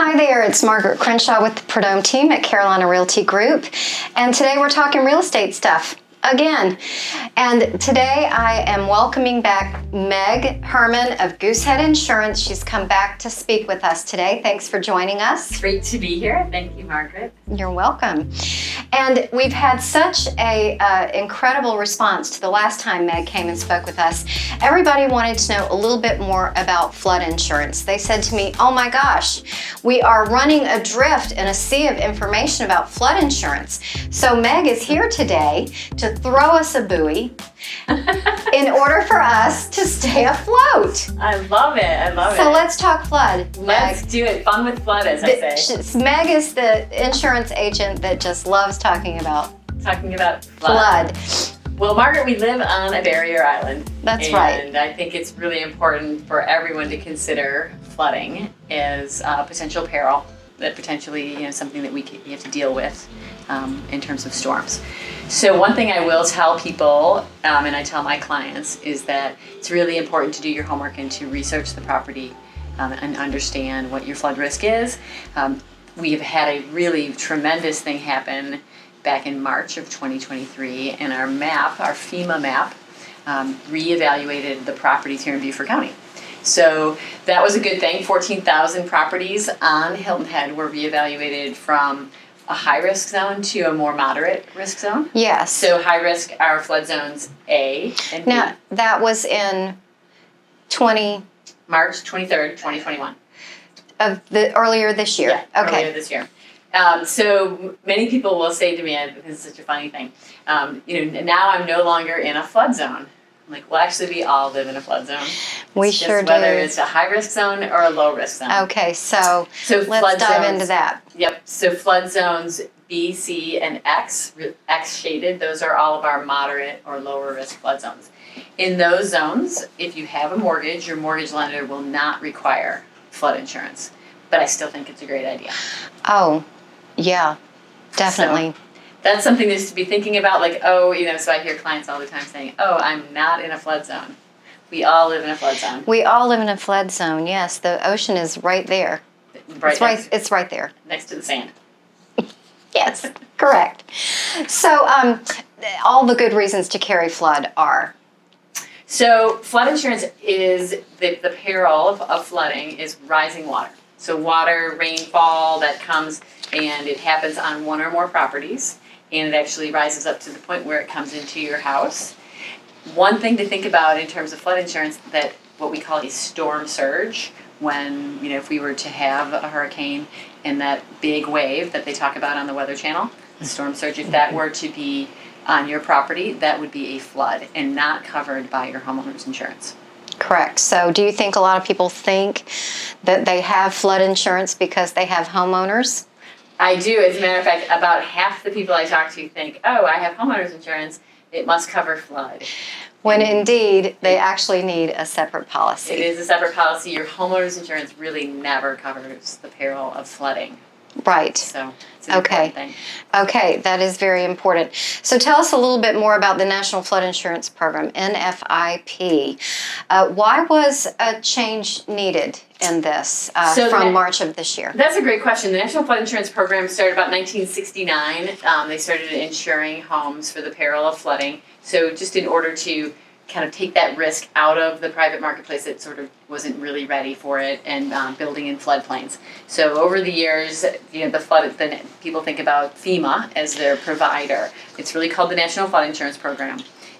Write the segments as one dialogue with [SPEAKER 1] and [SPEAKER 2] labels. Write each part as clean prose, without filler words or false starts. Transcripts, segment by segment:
[SPEAKER 1] Hi there, it's Margaret Crenshaw with the Perdome team at Carolina Realty Group, and today we're talking real estate stuff again. And today I am welcoming back Meg Herman of Goosehead Insurance. She's come back to speak with us today. Thanks for joining us.
[SPEAKER 2] Great to be here. Thank you, Margaret.
[SPEAKER 1] You're welcome. And we've had such a incredible response to the last time Meg came and spoke with us. Everybody wanted to know a little bit more about flood insurance. They said to me, oh my gosh, we are running adrift in a sea of information about flood insurance. So Meg is here today to throw us a buoy in order for us to stay afloat.
[SPEAKER 2] I love it. I love it.
[SPEAKER 1] So let's talk flood.
[SPEAKER 2] Let's do it. Fun with flood, as I say.
[SPEAKER 1] Meg is the insurance agent that just loves talking about
[SPEAKER 2] flood. Well, Margaret, we live on a barrier island.
[SPEAKER 1] That's right.
[SPEAKER 2] And I think it's really important for everyone to consider flooding as a potential peril, that potentially, something that we have to deal with in terms of storms. So one thing I will tell people, and I tell my clients, is that it's really important to do your homework and to research the property and understand what your flood risk is. We have had a really tremendous thing happen back in March of 2023, and our FEMA map, reevaluated the properties here in Beaufort County. So that was a good thing. 14,000 properties on Hilton Head were reevaluated from a high-risk zone to a more moderate risk zone.
[SPEAKER 1] Yes.
[SPEAKER 2] So high-risk are flood zones A and B.
[SPEAKER 1] Now, that was in
[SPEAKER 2] March 23rd, 2021.
[SPEAKER 1] Earlier this year.
[SPEAKER 2] Yeah,
[SPEAKER 1] okay.
[SPEAKER 2] Earlier this year. So many people will say to me, this is such a funny thing, now I'm no longer in a flood zone. I'm like, well, actually, we all live in a flood zone.
[SPEAKER 1] We sure do.
[SPEAKER 2] Whether it's a high-risk zone or a low-risk zone.
[SPEAKER 1] Okay, so let's dive into that.
[SPEAKER 2] Yep, so flood zones B, C, and X shaded, those are all of our moderate or lower-risk flood zones. In those zones, if you have a mortgage, your mortgage lender will not require flood insurance. But I still think it's a great idea.
[SPEAKER 1] Oh, yeah, definitely.
[SPEAKER 2] So that's something just to be thinking about, so I hear clients all the time saying, oh, I'm not in a flood zone. We all live in a flood zone.
[SPEAKER 1] We all live in a flood zone, yes. The ocean is right there. It's right there.
[SPEAKER 2] Next to the sand.
[SPEAKER 1] Yes, correct. So all the good reasons to carry flood are?
[SPEAKER 2] So flood insurance is, the peril of flooding is rising water. So water, rainfall that comes, and it happens on one or more properties, and it actually rises up to the point where it comes into your house. One thing to think about in terms of flood insurance, that what we call a storm surge, when, if we were to have a hurricane and that big wave that they talk about on the Weather Channel, the storm surge, if that were to be on your property, that would be a flood and not covered by your homeowner's insurance.
[SPEAKER 1] Correct. So do you think a lot of people think that they have flood insurance because they have homeowners?
[SPEAKER 2] I do. As a matter of fact, about half the people I talk to think, oh, I have homeowners insurance, it must cover flood.
[SPEAKER 1] When indeed, they actually need a separate policy.
[SPEAKER 2] It is a separate policy. Your homeowner's insurance really never covers the peril of flooding.
[SPEAKER 1] Right.
[SPEAKER 2] So it's an important thing.
[SPEAKER 1] Okay, that is very important. So tell us a little bit more about the National Flood Insurance Program, NFIP. Why was a change needed in this from March of this year?
[SPEAKER 2] That's a great question. The National Flood Insurance Program started about 1969. They started insuring homes for the peril of flooding. So just in order to kind of take that risk out of the private marketplace that sort of wasn't really ready for it, and building in floodplains. So over the years, people think about FEMA as their provider. It's really called the National Flood Insurance Program.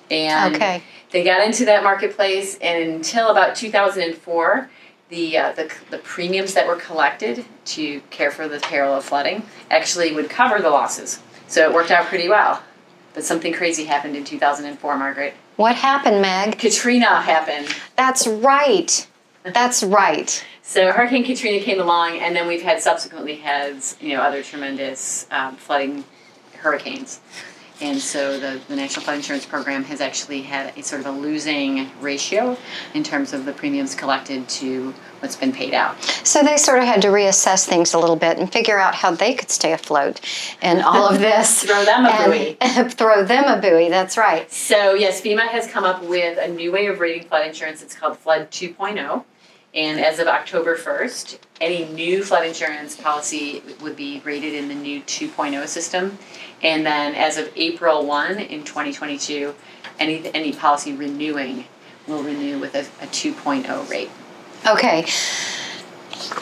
[SPEAKER 2] And they got into that marketplace, and until about 2004, the premiums that were collected to care for the peril of flooding actually would cover the losses. So it worked out pretty well. But something crazy happened in 2004, Margaret.
[SPEAKER 1] What happened, Meg?
[SPEAKER 2] Katrina happened.
[SPEAKER 1] That's right. That's right.
[SPEAKER 2] So Hurricane Katrina came along, and then we've subsequently had other tremendous flooding hurricanes. And so the National Flood Insurance Program has actually had a sort of a losing ratio in terms of the premiums collected to what's been paid out.
[SPEAKER 1] So they sort of had to reassess things a little bit and figure out how they could stay afloat in all of this.
[SPEAKER 2] Throw them a buoy.
[SPEAKER 1] Throw them a buoy, that's right.
[SPEAKER 2] So yes, FEMA has come up with a new way of rating flood insurance. It's called Flood 2.0. And as of October 1st, any new flood insurance policy would be rated in the new 2.0 system. And then as of April 1 in 2022, any policy renewing will renew with a 2.0 rate.
[SPEAKER 1] Okay.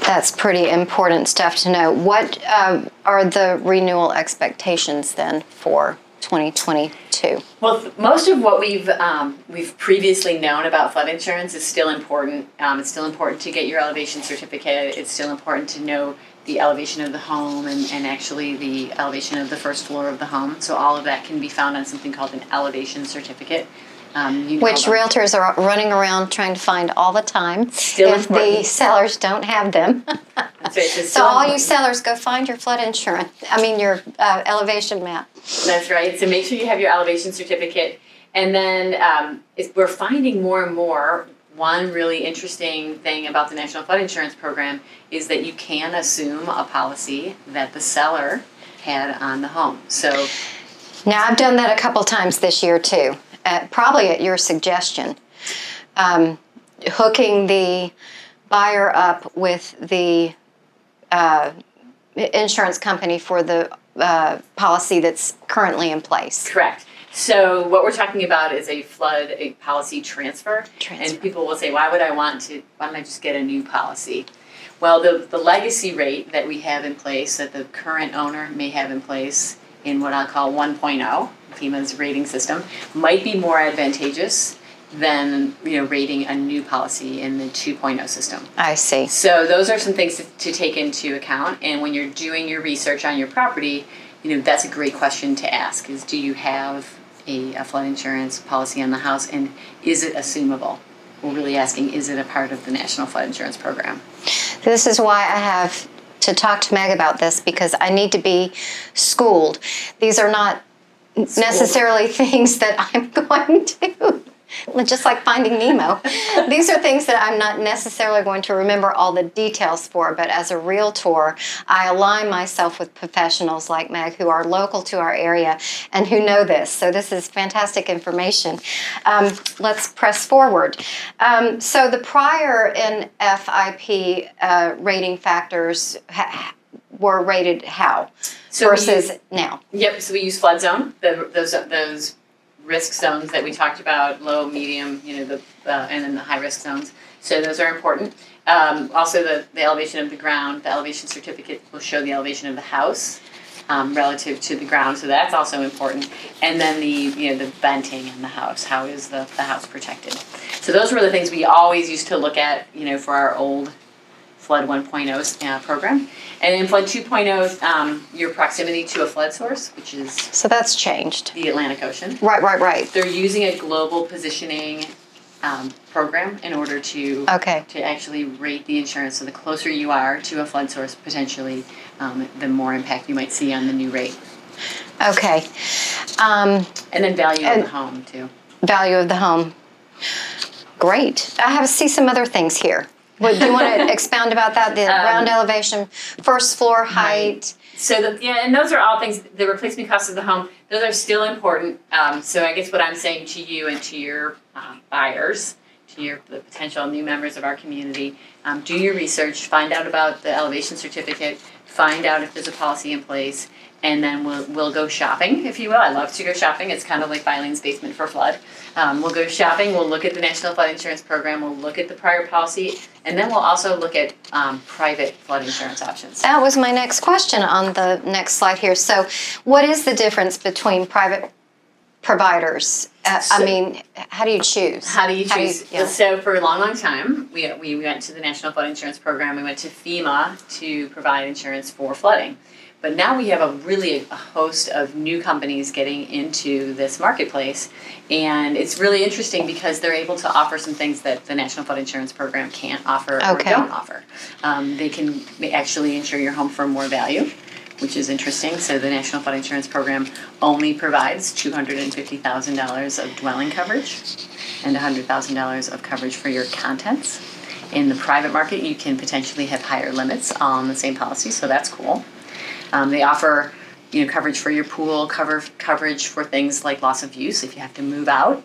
[SPEAKER 1] That's pretty important stuff to know. What are the renewal expectations then for 2022?
[SPEAKER 2] Well, most of what we've previously known about flood insurance is still important. It's still important to get your elevation certificate. It's still important to know the elevation of the home and actually the elevation of the first floor of the home. So all of that can be found on something called an elevation certificate.
[SPEAKER 1] Which realtors are running around trying to find all the time
[SPEAKER 2] Still
[SPEAKER 1] if
[SPEAKER 2] important.
[SPEAKER 1] the sellers don't have them.
[SPEAKER 2] That's right,
[SPEAKER 1] So all you sellers, go find your flood insurance. Your elevation map.
[SPEAKER 2] That's right. So make sure you have your elevation certificate. And then we're finding more and more, one really interesting thing about the National Flood Insurance Program is that you can assume a policy that the seller had on the home. So
[SPEAKER 1] Now, I've done that a couple times this year too, probably at your suggestion. Hooking the buyer up with the insurance company for the policy that's currently in place.
[SPEAKER 2] correct. So what we're talking about is a policy transfer. And people will say, why don't I just get a new policy? Well, the legacy rate that we have in place, that the current owner may have in place in what I'll call 1.0, FEMA's rating system, might be more advantageous than rating a new policy in the 2.0 system.
[SPEAKER 1] I see.
[SPEAKER 2] So those are some things to take into account. And when you're doing your research on your property, that's a great question to ask is, do you have a flood insurance policy on the house, and is it assumable? We're really asking, is it a part of the National Flood Insurance Program?
[SPEAKER 1] This is why I have to talk to Meg about this, because I need to be schooled. These are not necessarily things that I'm going to, just like Finding Nemo. These are things that I'm not necessarily going to remember all the details for, but as a realtor, I align myself with professionals like Meg who are local to our area and who know this. So this is fantastic information. Let's press forward. So the prior NFIP rating factors were rated how versus now?
[SPEAKER 2] Yep, so we use flood zone, those risk zones that we talked about, low, medium, and then the high risk zones. So those are important. Also the elevation of the ground, the elevation certificate will show the elevation of the house relative to the ground, so that's also important. And then the venting in the house, how is the house protected? So those were the things we always used to look at, for our old Flood 1.0 program. And in Flood 2.0, your proximity to a flood source, which is
[SPEAKER 1] So that's changed.
[SPEAKER 2] the Atlantic Ocean.
[SPEAKER 1] Right.
[SPEAKER 2] They're using a global positioning program in order to actually rate the insurance. So the closer you are to a flood source, potentially, the more impact you might see on the new rate.
[SPEAKER 1] Okay.
[SPEAKER 2] And then value of the home, too.
[SPEAKER 1] Value of the home. Great. I see some other things here. Do you want to expound about that? The ground elevation, first floor height.
[SPEAKER 2] Right. So and those are all things. The replacement costs of the home, those are still important. So I guess what I'm saying to you and to your buyers, to the potential new members of our community, do your research, find out about the elevation certificate, find out if there's a policy in place, and then we'll go shopping, if you will. I love to go shopping. It's kind of like Filene's basement for flood. We'll go shopping. We'll look at the National Flood Insurance Program. We'll look at the prior policy, and then we'll also look at private flood insurance options.
[SPEAKER 1] That was my next question on the next slide here. So what is the difference between private providers? How do you choose?
[SPEAKER 2] So for a long time, we went to the National Flood Insurance Program. We went to FEMA to provide insurance for flooding. But now we have a host of new companies getting into this marketplace, and it's really interesting because they're able to offer some things that the National Flood Insurance Program can't offer or don't offer. They can actually insure your home for more value, which is interesting. So the National Flood Insurance Program only provides $250,000 of dwelling coverage and $100,000 of coverage for your contents. In the private market, you can potentially have higher limits on the same policy, so that's cool. They offer, coverage for your pool, coverage for things like loss of use if you have to move out.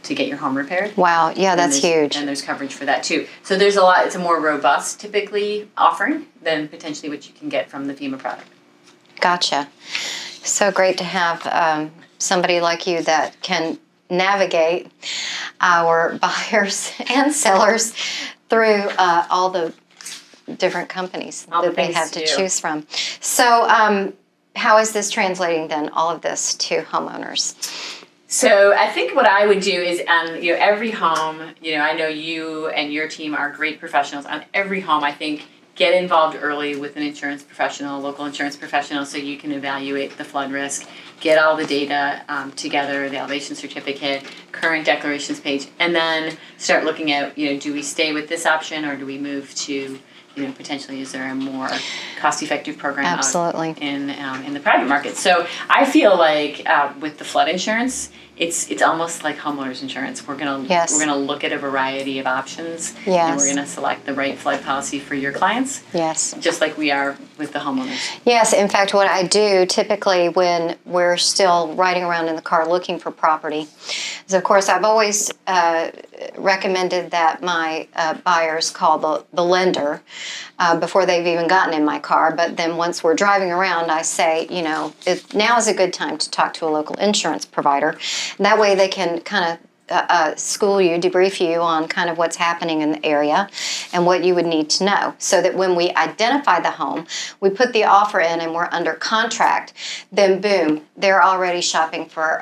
[SPEAKER 2] to get your home repaired.
[SPEAKER 1] Wow, yeah, that's huge.
[SPEAKER 2] And there's coverage for that too. So there's a lot, it's a more robust typically offering than potentially what you can get from the FEMA product.
[SPEAKER 1] Gotcha. So great to have somebody like you that can navigate our buyers and sellers through all the different companies that they have to choose from. So how is this translating then, all of this to homeowners?
[SPEAKER 2] So I think what I would do is every home, I know you and your team are great professionals. On every home, I think, get involved early with an insurance professional, local insurance professional, so you can evaluate the flood risk, get all the data together, the elevation certificate, current declarations page, and then start looking at, do we stay with this option or do we move to, potentially is there a more cost-effective program
[SPEAKER 1] Absolutely.
[SPEAKER 2] in the private market? So I feel like with the flood insurance, it's almost like homeowners insurance. We're gonna look at a variety of options, and we're gonna select the right flood policy for your clients.
[SPEAKER 1] Yes.
[SPEAKER 2] Just like we are with the homeowners.
[SPEAKER 1] Yes. In fact, what I do typically when we're still riding around in the car looking for property is, of course, I've always recommended that my buyers call the lender before they've even gotten in my car. But then once we're driving around, I say, now is a good time to talk to a local insurance provider. That way they can kind of school you, debrief you on kind of what's happening in the area and what you would need to know, so that when we identify the home, we put the offer in and we're under contract, then boom, they're already shopping for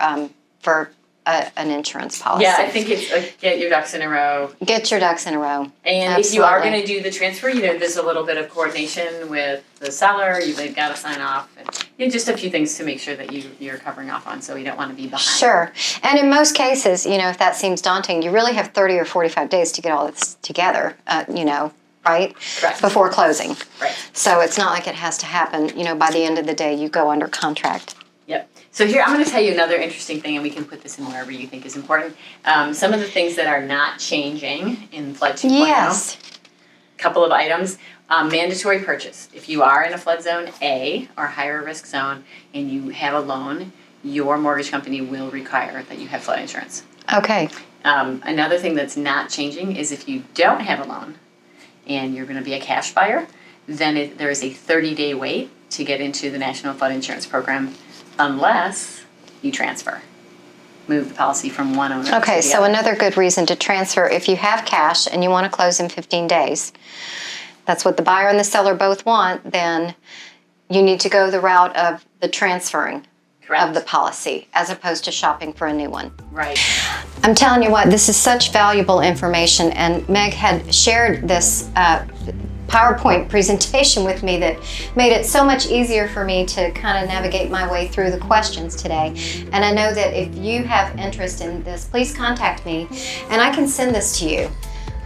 [SPEAKER 1] an insurance policy.
[SPEAKER 2] Yeah, I think it's like get your ducks in a row.
[SPEAKER 1] Get your ducks in a row.
[SPEAKER 2] And
[SPEAKER 1] Absolutely.
[SPEAKER 2] If you are going to do the transfer, there's a little bit of coordination with the seller. They've got to sign off. And, just a few things to make sure that you're covering off on, so we don't want to be behind.
[SPEAKER 1] Sure. And in most cases, if that seems daunting, you really have 30 or 45 days to get all this together, right?
[SPEAKER 2] Correct.
[SPEAKER 1] Before closing.
[SPEAKER 2] Right.
[SPEAKER 1] So it's not like it has to happen, by the end of the day you go under contract.
[SPEAKER 2] Yep. So here, I'm going to tell you another interesting thing, and we can put this in wherever you think is important. Some of the things that are not changing in Flood 2.0.
[SPEAKER 1] Yes.
[SPEAKER 2] Couple of items. Mandatory purchase. If you are in a flood zone A or higher risk zone and you have a loan, your mortgage company will require that you have flood insurance.
[SPEAKER 1] Okay.
[SPEAKER 2] Another thing that's not changing is if you don't have a loan and you're going to be a cash buyer, then there is a 30-day wait to get into the National Flood Insurance Program, unless you transfer. Move the policy from one owner to the other.
[SPEAKER 1] Okay, so another good reason to transfer, if you have cash and you want to close in 15 days, that's what the buyer and the seller both want, then you need to go the route of the transferring of the policy as opposed to shopping for a new one.
[SPEAKER 2] Right.
[SPEAKER 1] I'm telling you what, this is such valuable information, and Meg had shared this PowerPoint presentation with me that made it so much easier for me to kind of navigate my way through the questions today. And I know that if you have interest in this, please contact me and I can send this to you.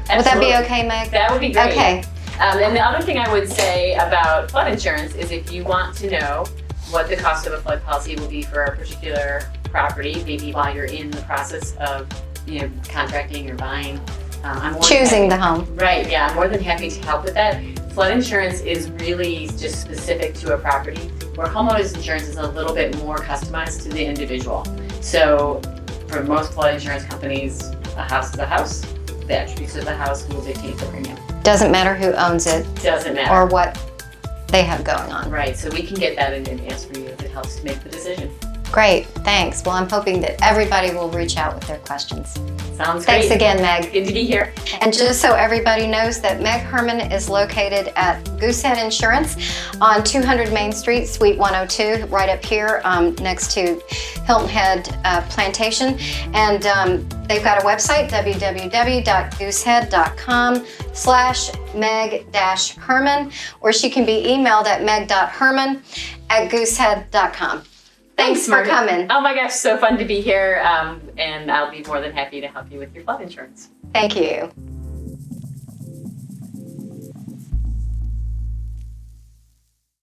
[SPEAKER 2] Absolutely.
[SPEAKER 1] Would that be okay, Meg?
[SPEAKER 2] That would be great.
[SPEAKER 1] Okay.
[SPEAKER 2] And the other thing I would say about flood insurance is if you want to know what the cost of a flood policy will be for a particular property, maybe while you're in the process of contracting or buying,
[SPEAKER 1] choosing the home.
[SPEAKER 2] Right, yeah, I'm more than happy to help with that. Flood insurance is really just specific to a property, where homeowners insurance is a little bit more customized to the individual. So for most flood insurance companies, a house is a house. The attributes of the house will dictate the premium.
[SPEAKER 1] Doesn't matter who owns it.
[SPEAKER 2] Doesn't matter.
[SPEAKER 1] Or what they have going on.
[SPEAKER 2] Right, so we can get that in advance for you if it helps to make the decision.
[SPEAKER 1] Great, thanks. Well, I'm hoping that everybody will reach out with their questions.
[SPEAKER 2] Sounds great.
[SPEAKER 1] Thanks again, Meg.
[SPEAKER 2] Good to be here.
[SPEAKER 1] And just so everybody knows that Meg Herman is located at Goosehead Insurance on 200 Main Street, Suite 102, right up here next to Hilton Head Plantation. And they've got a website, www.goosehead.com/Meg-Herman, or she can be emailed at meg.herman@goosehead.com. Thanks for coming.
[SPEAKER 2] Oh my gosh, so fun to be here, and I'll be more than happy to help you with your flood insurance.
[SPEAKER 1] Thank you.